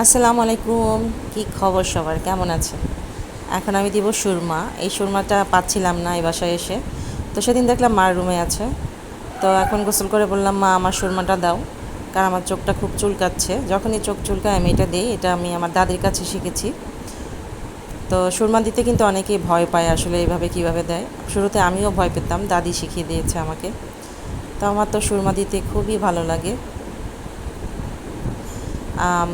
আসসালামু আলাইকুম। কি খবর সবার, কেমন আছে? এখন আমি দিব সুরমা। এই সুরমাটা পাচ্ছিলাম না এই বাসায় এসে, তো সেদিন দেখলাম মার রুমে আছে। তো এখন গোসল করে বললাম, মা আমার সুরমাটা দাও, কারণ আমার চোখটা খুব চুলকাচ্ছে। যখনই চোখ চুলকায় আমি এটা দিই। এটা আমি আমার দাদির কাছে শিখেছি। তো সুরমা দিতে কিন্তু অনেকেই ভয় পায়, আসলে এইভাবে কিভাবে দেয়। শুরুতে আমিও ভয় পেতাম, দাদি শিখিয়ে দিয়েছে আমাকে। তো আমার তো সুরমা দিতে খুবই ভালো লাগে। আম,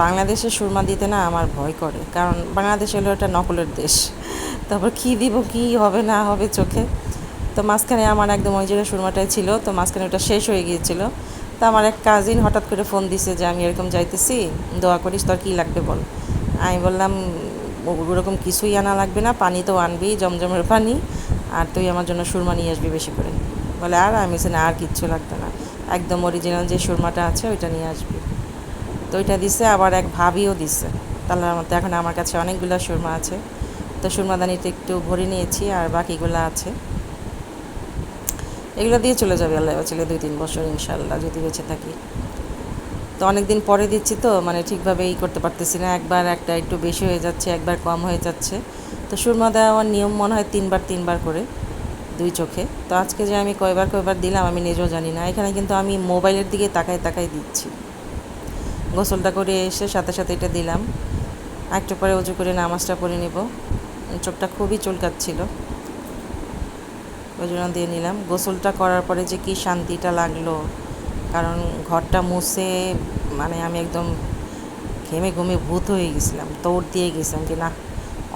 বাংলাদেশে সুরমা দিতে না আমার ভয় করে, কারণ বাংলাদেশ হলো একটা নকলের দেশ। তারপর কী দিব, কী হবে না হবে চোখে। তো মাঝখানে আমার একদম ওই জায়গায় সুরমাটাই ছিল, তো মাঝখানে ওটা শেষ হয়ে গিয়েছিল। তো আমার এক কাজিন হঠাৎ করে ফোন দিছে যে আমি এরকম যাইতেছি, দোয়া করিস, তোর কী লাগবে বল। আমি বললাম, ওরকম কিছুই আনা লাগবে না, পানি তো আনবি, জমজমের পানি, আর তুই আমার জন্য সুরমা নিয়ে আসবি বেশি করে। বলে আর আমি না, আর কিচ্ছু লাগবে না, একদম অরিজিনাল যে সুরমাটা আছে ওইটা নিয়ে আসবি। তো ওইটা দিছে, আবার এক ভাবিও দিছে। তাহলে মধ্যে এখন আমার কাছে অনেকগুলো সুরমা আছে। তো সুরমাদানিটা একটু ভরে নিয়েছি, আর বাকিগুলো আছে। এগুলো দিয়ে চলে যাবে আল্লাহ বাঁচালে 2-3 বছর ইনশাল্লাহ, যদি বেঁচে থাকি। তো অনেক দিন পরে দিচ্ছি, তো মানে ঠিকভাবে করতে পারতেছি না, একবার একটা একটু বেশি হয়ে যাচ্ছে, একবার কম হয়ে যাচ্ছে। তো সুরমা দেওয়ার নিয়ম মনে হয় 3 বার করে, 2 চোখে। তো আজকে যে আমি কয়বার কয়বার দিলাম আমি নিজেও জানি না। এখানে কিন্তু আমি মোবাইলের দিকে তাকায় তাকায় দিচ্ছি। গোসলটা করে এসে সাথে সাথে এটা দিলাম। একটু পরে উজু করে নামাজটা পড়ে নেব। চোখটা খুবই চুলকাচ্ছিল, ওই জন্য দিয়ে নিলাম। গোসলটা করার পরে যে কি শান্তিটা লাগলো, কারণ ঘরটা মুছে মানে আমি একদম ঘেমে ঘুমে ভূত হয়ে গেছিলাম, দৌড় দিয়ে গেছিলাম যে না,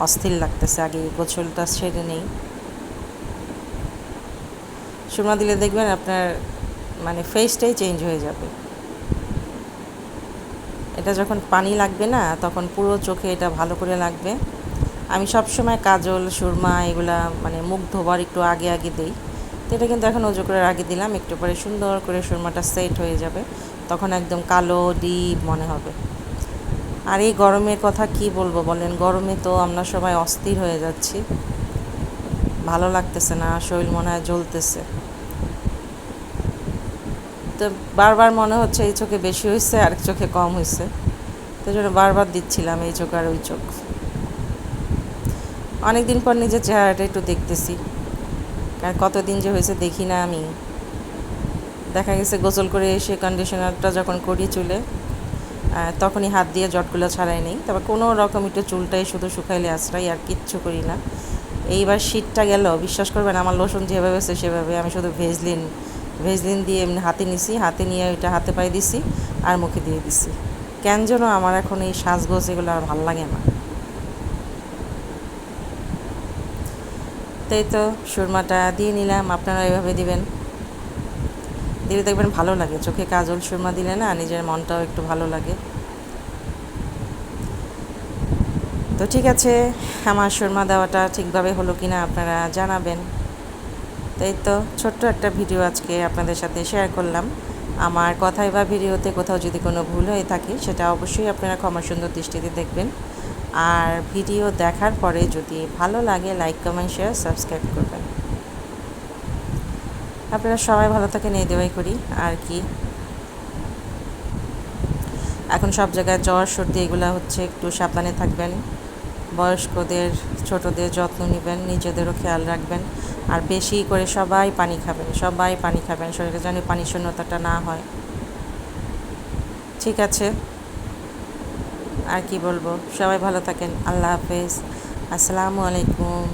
অস্থির লাগতেছে, আগে গোসলটা সেরে নেই। সুরমা দিলে দেখবেন আপনার মানে ফেসটাই চেঞ্জ হয়ে যাবে। এটা যখন পানি লাগবে না, তখন পুরো চোখে এটা ভালো করে লাগবে। আমি সবসময় কাজল, সুরমা এগুলা মানে মুখ ধোবার একটু আগে আগে দিই। তো এটা কিন্তু এখন উজু করার আগে দিলাম, একটু পরে সুন্দর করে সুরমাটা সেট হয়ে যাবে, তখন একদম কালো ডিপ মনে হবে। আর এই গরমের কথা কি বলবো বলেন, গরমে তো আমরা সবাই অস্থির হয়ে যাচ্ছি, ভালো লাগতেছে না, শরীর মনে হয় জ্বলতেছে। তো বারবার মনে হচ্ছে এই চোখে বেশি হয়েছে, আরেক চোখে কম হয়েছে। তো জন্য বারবার দিচ্ছিলাম এই চোখ আর ওই চোখ। অনেক দিন পর নিজের চেহারাটা একটু দেখতেছি, কারণ কতদিন যে হয়েছে দেখি না আমি। দেখা গেছে গোসল করে এসে কন্ডিশনারটা যখন করি চুলে, তখনই হাত দিয়ে জটগুলো ছাড়াই নেই, তারপর কোনো রকম একটু চুলটাই শুধু শুকাইলে আশ্রয়, আর কিচ্ছু করি না। এইবার শীতটা গেল, বিশ্বাস করবেন আমার লোশন যেভাবে আছে সেভাবে, আমি শুধু ভেজলিন দিয়ে এমনি হাতে নিছি, হাতে নিয়ে ওইটা হাতে পায়ে দিছি আর মুখে দিয়ে দিছি। কেন যেন আমার এখন এই সাজগোজ এগুলো আর ভাল লাগে না। তাই তো সুরমাটা দিয়ে নিলাম, আপনারা এভাবে দিবেন, দিলে দেখবেন ভালো লাগে। চোখে কাজল সুরমা দিলে না নিজের মনটাও একটু ভালো লাগে। তো ঠিক আছে, আমার সুরমা দেওয়াটা ঠিকভাবে হলো কি না আপনারা জানাবেন। তাই তো ছোট্ট একটা ভিডিও আজকে আপনাদের সাথে শেয়ার করলাম। আমার কথায় বা ভিডিওতে কোথাও যদি কোনো ভুল হয়ে থাকে সেটা অবশ্যই আপনারা ক্ষমা সুন্দর দৃষ্টিতে দেখবেন। আর ভিডিও দেখার পরে যদি ভালো লাগে লাইক, কমেন্ট, শেয়ার, সাবস্ক্রাইব করবেন। আপনারা সবাই ভালো থাকেন, এই দেওয়াই করি আর কি। এখন সব জায়গায় জ্বর সর্দি এগুলো হচ্ছে, একটু সাবধানে থাকবেন। বয়স্কদের, ছোটদের যত্ন নেবেন, নিজেদেরও খেয়াল রাখবেন। আর বেশি করে সবাই পানি খাবেন, সবাই পানি খাবেন, শরীরে যেন পানি শূন্যতাটা না হয়। ঠিক আছে, আর কি বলবো, সবাই ভালো থাকেন, আল্লাহ হাফেজ, আসসালামু আলাইকুম।